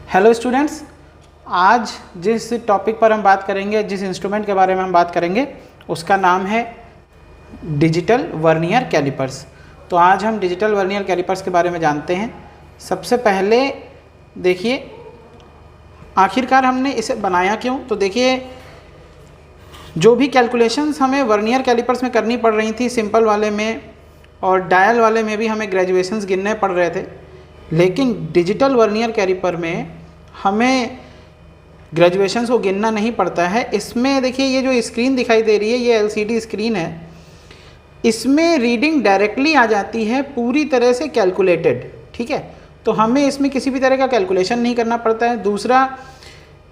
Hello students, आज जिस topic पर हम बात करेंगे, जिस इंस्ट्रूमेंट के बारे में हम बात करेंगे, उसका नाम है डिजिटल वर्नियर कैलिपर्स। तो आज हम डिजिटल वर्नियर कैलिपर्स के बारे में जानते हैं। सबसे पहले देखिए, आखिरकार हमने इसे बनाया क्यों। तो देखिए, जो भी कैलकुलेशंस हमें वर्नियर कैलिपर्स में करनी पड़ रही थी, सिंपल वाले में और डायल वाले में भी हमें ग्रेजुएशंस गिनने पड़ रहे थे, लेकिन डिजिटल वर्नियर कैलिपर में हमें ग्रेजुएशंस को गिनना नहीं पड़ता है। इसमें देखिए, ये जो स्क्रीन दिखाई दे रही है, ये एलसीडी स्क्रीन है। इसमें रीडिंग डायरेक्टली आ जाती है, पूरी तरह से कैलकुलेटेड। ठीक है, तो हमें इसमें किसी भी तरह का कैलकुलेशन नहीं करना पड़ता है। दूसरा,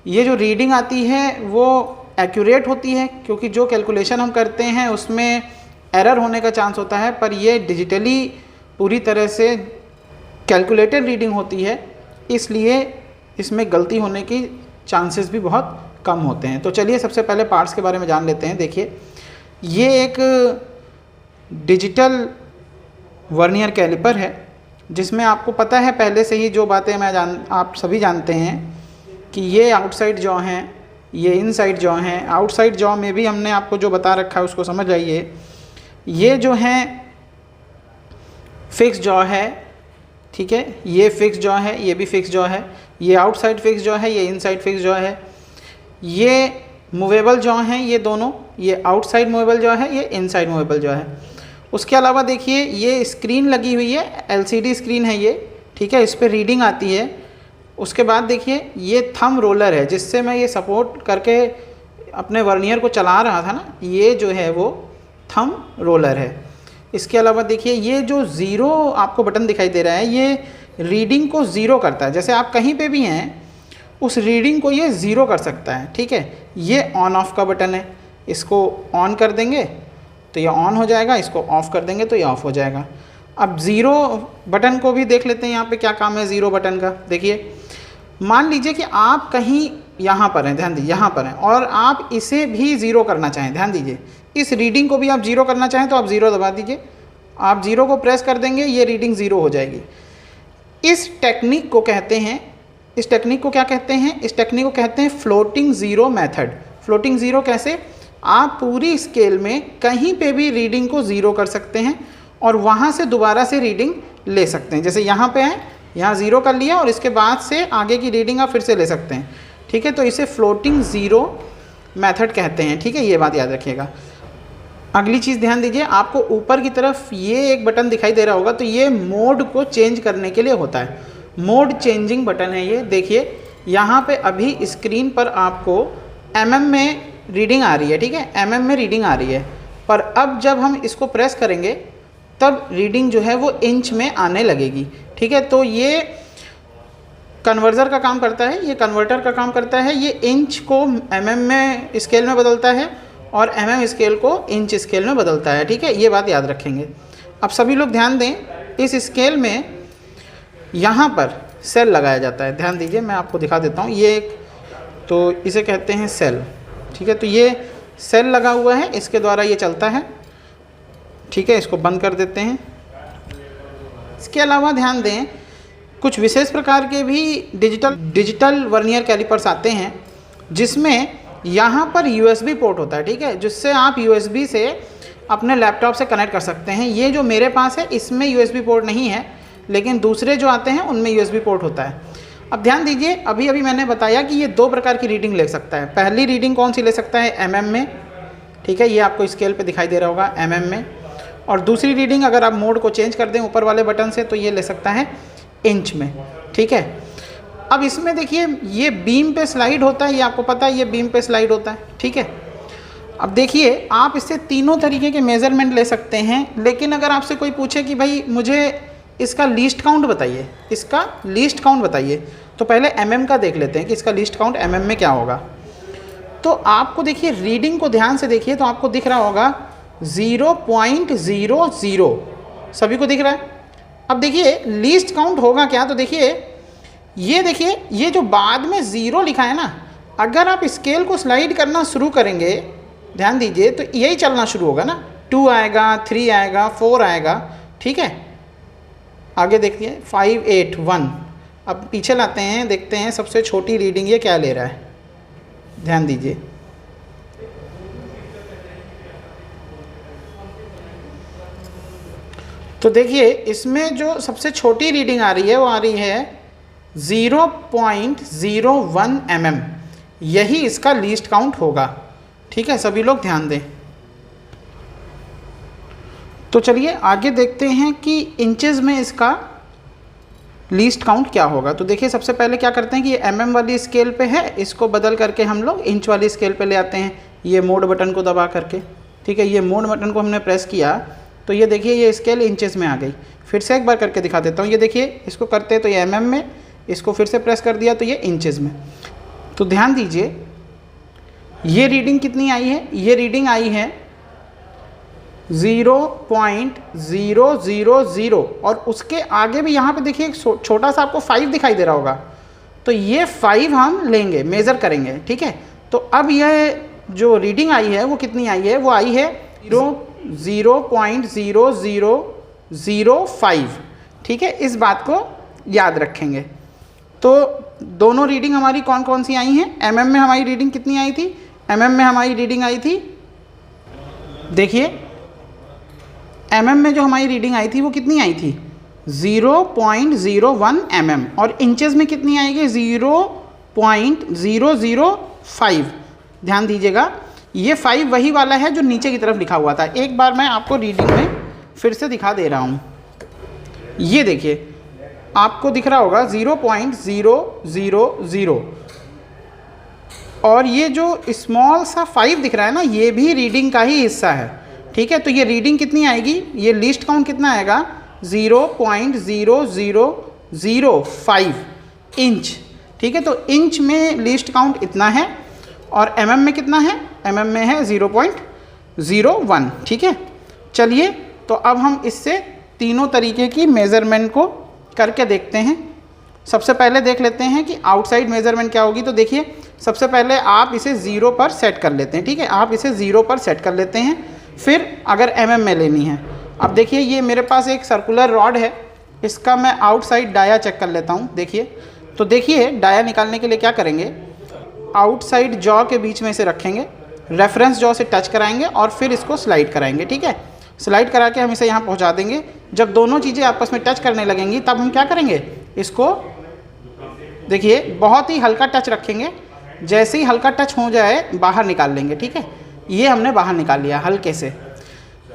ये जो रीडिंग आती है वो एक्यूरेट होती है, क्योंकि जो कैलकुलेशन हम करते हैं उसमें एरर होने का चांस होता है, पर ये डिजिटली पूरी तरह से कैलकुलेटेड रीडिंग होती है, इसलिए इसमें गलती होने की चांसेस भी बहुत कम होते हैं। तो चलिए सबसे पहले पार्ट्स के बारे में जान लेते हैं। देखिए, ये एक डिजिटल वर्नियर कैलिपर है, जिसमें आपको पता है पहले से ही जो बातें आप सभी जानते हैं कि ये आउटसाइड जॉ हैं, ये इनसाइड जॉ हैं। आउटसाइड जॉ में भी हमने आपको जो बता रखा है उसको समझ आइए। ये जो हैं फिक्स जॉ है, ठीक है, ये फिक्स जॉ है, ये भी फिक्स जॉ है। ये आउटसाइड फिक्स जॉ है, ये इनसाइड फिक्स जॉ है। ये मूवेबल जॉ हैं ये दोनों, ये आउटसाइड मूवेबल जॉ है, ये इनसाइड मूवेबल जॉ है। उसके अलावा देखिए, ये स्क्रीन लगी हुई है, एलसीडी स्क्रीन है ये, ठीक है, इस पर रीडिंग आती है। उसके बाद देखिए, ये थंब रोलर है, जिससे मैं ये सपोर्ट करके अपने वर्नियर को चला रहा था ना, ये जो है वो थंब रोलर है। इसके अलावा देखिए, ये जो ज़ीरो आपको बटन दिखाई दे रहा है, ये रीडिंग को ज़ीरो करता है। जैसे आप कहीं पे भी हैं, उस रीडिंग को ये ज़ीरो कर सकता है। ठीक है, ये ऑन ऑफ का बटन है, इसको ऑन कर देंगे तो ये ऑन हो जाएगा, इसको ऑफ़ कर देंगे तो ये ऑफ़ हो जाएगा। अब ज़ीरो बटन को भी देख लेते हैं, यहाँ पे क्या काम है ज़ीरो बटन का। देखिए, मान लीजिए कि आप कहीं यहाँ पर हैं, ध्यान दीजिए, यहाँ पर हैं, और आप इसे भी ज़ीरो करना चाहें। ध्यान दीजिए, इस रीडिंग को भी आप ज़ीरो करना चाहें तो आप ज़ीरो दबा दीजिए, आप ज़ीरो को प्रेस कर देंगे, ये रीडिंग ज़ीरो हो जाएगी। इस टेक्निक को कहते हैं, इस टेक्निक को क्या कहते हैं? इस टेक्निक को कहते हैं floating zero method. Floating zero कैसे? आप पूरी स्केल में कहीं पे भी रीडिंग को ज़ीरो कर सकते हैं और वहाँ से दोबारा से रीडिंग ले सकते हैं। जैसे यहाँ पे है, यहाँ ज़ीरो कर लिया और इसके बाद से आगे की रीडिंग आप फिर से ले सकते हैं। ठीक है, तो इसे फ्लोटिंग ज़ीरो मेथड कहते हैं। ठीक है, ये बात याद रखिएगा। अगली चीज़ ध्यान दीजिए, आपको ऊपर की तरफ ये एक बटन दिखाई दे रहा होगा, तो ये मोड को चेंज करने के लिए होता है। मोड चेंजिंग बटन है ये। देखिए, यहाँ पे अभी स्क्रीन पर आपको mm में रीडिंग आ रही है, ठीक है, mm में रीडिंग आ रही है, पर अब जब हम इसको प्रेस करेंगे तब रीडिंग जो है वो इंच में आने लगेगी। ठीक है, तो ये कन्वर्जर का काम करता है, ये कन्वर्टर का काम करता है। ये इंच को mm में स्केल में बदलता है और mm स्केल को इंच स्केल में बदलता है। ठीक है, ये बात याद रखेंगे। अब सभी लोग ध्यान दें, इस स्केल में यहाँ पर सेल लगाया जाता है। ध्यान दीजिए, मैं आपको दिखा देता हूँ। ये एक, तो इसे कहते हैं सेल। ठीक है, तो ये सेल लगा हुआ है, इसके द्वारा ये चलता है। ठीक है, इसको बंद कर देते हैं। इसके अलावा ध्यान दें, कुछ विशेष प्रकार के भी डिजिटल वर्नियर कैलिपर्स आते हैं, जिसमें यहाँ पर USB पोर्ट होता है। ठीक है, जिससे आप USB से अपने लैपटॉप से कनेक्ट कर सकते हैं। ये जो मेरे पास है, इसमें USB पोर्ट नहीं है, लेकिन दूसरे जो आते हैं उनमें USB पोर्ट होता है। अब ध्यान दीजिए, अभी अभी मैंने बताया कि ये दो प्रकार की रीडिंग ले सकता है। पहली रीडिंग कौन सी ले सकता है? mm में। ठीक है, ये आपको स्केल पे दिखाई दे रहा होगा, mm में। और दूसरी रीडिंग अगर आप मोड को चेंज कर दें ऊपर वाले बटन से, तो ये ले सकता है इंच में। ठीक है, अब इसमें देखिए, ये बीम पे स्लाइड होता है, ये आपको पता है, ये बीम पे स्लाइड होता है। ठीक है, अब देखिए, आप इससे तीनों तरीके के मेज़रमेंट ले सकते हैं, लेकिन अगर आपसे कोई पूछे कि भाई मुझे इसका लीस्ट काउंट बताइए, इसका लीस्ट काउंट बताइए, तो पहले mm का देख लेते हैं कि इसका लीस्ट काउंट mm में क्या होगा। तो आपको देखिए, रीडिंग को ध्यान से देखिए, तो आपको दिख रहा होगा 0.00, सभी को दिख रहा है। अब देखिए, लीस्ट काउंट होगा क्या? तो देखिए, ये जो बाद में ज़ीरो लिखा है ना, अगर आप स्केल को स्लाइड करना शुरू करेंगे, ध्यान दीजिए, तो यही चलना शुरू होगा ना। 2 आएगा, 3 आएगा, 4 आएगा। ठीक है, आगे देखिए 581, अब पीछे लाते हैं, देखते हैं सबसे छोटी रीडिंग ये क्या ले रहा है, ध्यान दीजिए। तो देखिए इसमें जो सबसे छोटी रीडिंग आ रही है वो आ रही है 0.01 mm, यही इसका लीस्ट काउंट होगा। ठीक है, सभी लोग ध्यान दें। तो चलिए आगे देखते हैं कि इंचेस में इसका लीस्ट काउंट क्या होगा। तो देखिए सबसे पहले क्या करते हैं कि ये mm वाली स्केल पे है, इसको बदल करके हम लोग इंच वाली स्केल पे ले आते हैं, ये मोड बटन को दबा करके। ठीक है, ये मोड बटन को हमने प्रेस किया तो ये देखिए ये स्केल इंचेस में आ गई। फिर से एक बार करके दिखा देता हूँ, ये देखिए इसको करते हैं तो ये mm में, इसको फिर से प्रेस कर दिया तो ये इंचेस में। तो ध्यान दीजिए ये रीडिंग कितनी आई है, ये रीडिंग आई है 0.000 और उसके आगे भी यहाँ पे देखिए एक छोटा सा आपको 5 दिखाई दे रहा होगा, तो ये 5 हम लेंगे, मेज़र करेंगे। ठीक है, तो अब यह जो रीडिंग आई है वो कितनी आई है, वो आई है 0.0005। ठीक है, इस बात को याद रखेंगे। तो दोनों रीडिंग हमारी कौन कौन सी आई हैं, mm में हमारी रीडिंग कितनी आई थी, mm में हमारी रीडिंग आई थी, देखिए mm में जो हमारी रीडिंग आई थी वो कितनी आई थी 0.01 mm, और इंचेस में कितनी आएगी 0.005। ध्यान दीजिएगा ये 5 वही वाला है जो नीचे की तरफ लिखा हुआ था। एक बार मैं आपको रीडिंग में फिर से दिखा दे रहा हूँ, ये देखिए आपको दिख रहा होगा 0.000, और ये जो स्मॉल सा 5 दिख रहा है ना, ये भी रीडिंग का ही हिस्सा है। ठीक है, तो ये रीडिंग कितनी आएगी, ये लीस्ट काउंट कितना आएगा 0.0005 इंच। ठीक है, तो इंच में लीस्ट काउंट इतना है और mm में कितना है, mm में है 0.01। ठीक है, चलिए तो अब हम इससे तीनों तरीके की मेज़रमेंट को करके देखते हैं। सबसे पहले देख लेते हैं कि आउटसाइड मेज़रमेंट क्या होगी। तो देखिए सबसे पहले आप इसे 0 पर सेट कर लेते हैं। ठीक है, आप इसे 0 पर सेट कर लेते हैं, फिर अगर mm में लेनी है। अब देखिए ये मेरे पास एक सर्कुलर रॉड है, इसका मैं आउटसाइड डाया चेक कर लेता हूँ। देखिए तो देखिए डाया निकालने के लिए क्या करेंगे, आउटसाइड जॉ के बीच में इसे रखेंगे, रेफरेंस जॉ से टच कराएंगे और फिर इसको स्लाइड कराएंगे। ठीक है, स्लाइड करा के हम इसे यहाँ पहुँचा देंगे। जब दोनों चीज़ें आपस में टच करने लगेंगी तब हम क्या करेंगे, इसको देखिए बहुत ही हल्का टच रखेंगे, जैसे ही हल्का टच हो जाए बाहर निकाल लेंगे। ठीक है, ये हमने बाहर निकाल लिया हल्के से।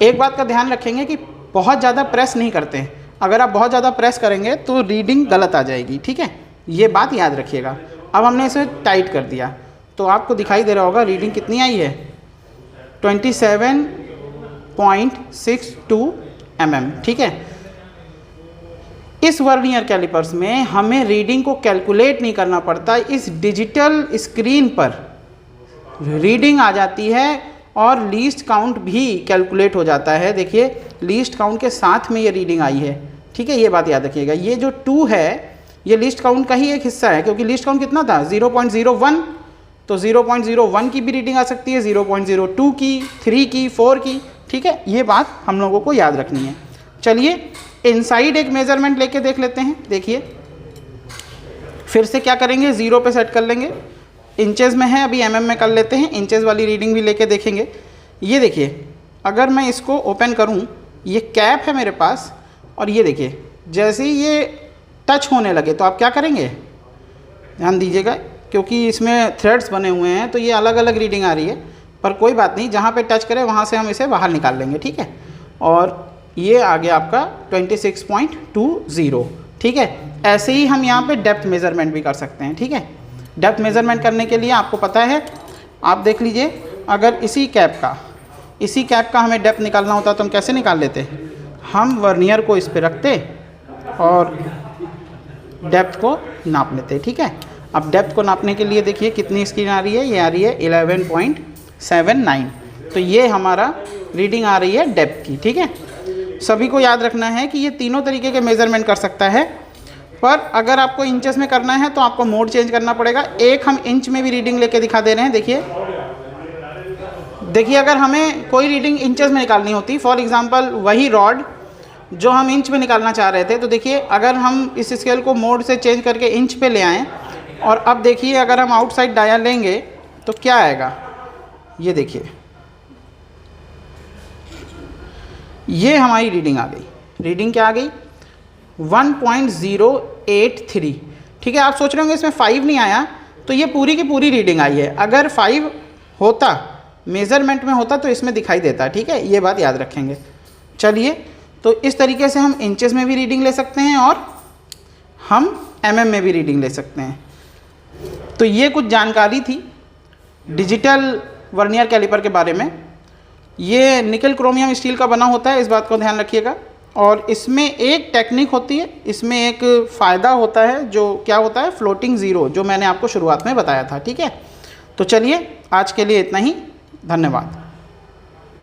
एक बात का ध्यान रखेंगे कि बहुत ज़्यादा प्रेस नहीं करते हैं, अगर आप बहुत ज़्यादा प्रेस करेंगे तो रीडिंग गलत आ जाएगी। ठीक है, ये बात याद रखिएगा। अब हमने इसे टाइट कर दिया तो आपको दिखाई दे रहा होगा रीडिंग कितनी आई है 27.62 mm। ठीक है, इस वर्नियर कैलिपर्स में हमें रीडिंग को कैलकुलेट नहीं करना पड़ता, इस डिजिटल स्क्रीन पर रीडिंग आ जाती है और लीस्ट काउंट भी कैलकुलेट हो जाता है। देखिए लीस्ट काउंट के साथ में ये रीडिंग आई है। ठीक है, ये बात याद रखिएगा। ये जो 2 है ये लिस्ट काउंट का ही एक हिस्सा है, क्योंकि लिस्ट काउंट कितना था 0.01, तो 0.01 की भी रीडिंग आ सकती है, 0.02 की, 3 की, 4 की। ठीक है, ये बात हम लोगों को याद रखनी है। चलिए इनसाइड एक मेज़रमेंट लेके देख लेते हैं। देखिए फिर से क्या करेंगे, 0 पे सेट कर लेंगे, इंचेस में है, अभी mm में कर लेते हैं, इंचेस वाली रीडिंग भी लेके देखेंगे। ये देखिए अगर मैं इसको ओपन करूं, ये कैप है मेरे पास, और ये देखिए जैसे ही ये टच होने लगे तो आप क्या करेंगे, ध्यान दीजिएगा, क्योंकि इसमें थ्रेड्स बने हुए हैं तो ये अलग अलग रीडिंग आ रही है, पर कोई बात नहीं, जहाँ पे टच करें वहाँ से हम इसे बाहर निकाल लेंगे। ठीक है, और ये आ गया आपका 26.20। ठीक है, ऐसे ही हम यहाँ पे डेप्थ मेज़रमेंट भी कर सकते हैं। ठीक है, डेप्थ मेज़रमेंट करने के लिए आपको पता है, आप देख लीजिए, अगर इसी कैप का हमें डेप्थ निकालना होता तो हम कैसे निकाल लेते, हम वर्नियर को इस पर रखते और डेप्थ को नाप लेते। ठीक है, अब डेप्थ को नापने के लिए देखिए कितनी स्क्रीन आ रही है, ये आ रही है 11.79, तो ये हमारा रीडिंग आ रही है डेप्थ की। ठीक है, सभी को याद रखना है कि ये तीनों तरीके के मेज़रमेंट कर सकता है, पर अगर आपको इंचेस में करना है तो आपको मोड चेंज करना पड़ेगा। एक हम इंच में भी रीडिंग लेके दिखा दे रहे हैं। देखिए अगर हमें कोई रीडिंग इंचेस में निकालनी होती, फॉर एग्जांपल वही रॉड जो हम इंच में निकालना चाह रहे थे। तो देखिए अगर हम इस स्केल को मोड से चेंज करके इंच पे ले आएँ और अब देखिए अगर हम आउटसाइड डाया लेंगे तो क्या आएगा, ये देखिए ये हमारी रीडिंग आ गई। रीडिंग क्या आ गई, 1.083। ठीक है, आप सोच रहे होंगे इसमें 5 नहीं आया, तो ये पूरी की पूरी रीडिंग आई है। अगर 5 होता, मेज़रमेंट में होता, तो इसमें दिखाई देता। ठीक है, ये बात याद रखेंगे। चलिए, तो इस तरीके से हम इंचेस में भी रीडिंग ले सकते हैं और हम mm में भी रीडिंग ले सकते हैं। तो ये कुछ जानकारी थी डिजिटल वर्नियर कैलिपर के बारे में। ये निकल क्रोमियम स्टील का बना होता है, इस बात को ध्यान रखिएगा। और इसमें एक टेक्निक होती है, इसमें एक फ़ायदा होता है, जो क्या होता है, फ्लोटिंग ज़ीरो, जो मैंने आपको शुरुआत में बताया था। ठीक है, तो चलिए आज के लिए इतना ही। धन्यवाद।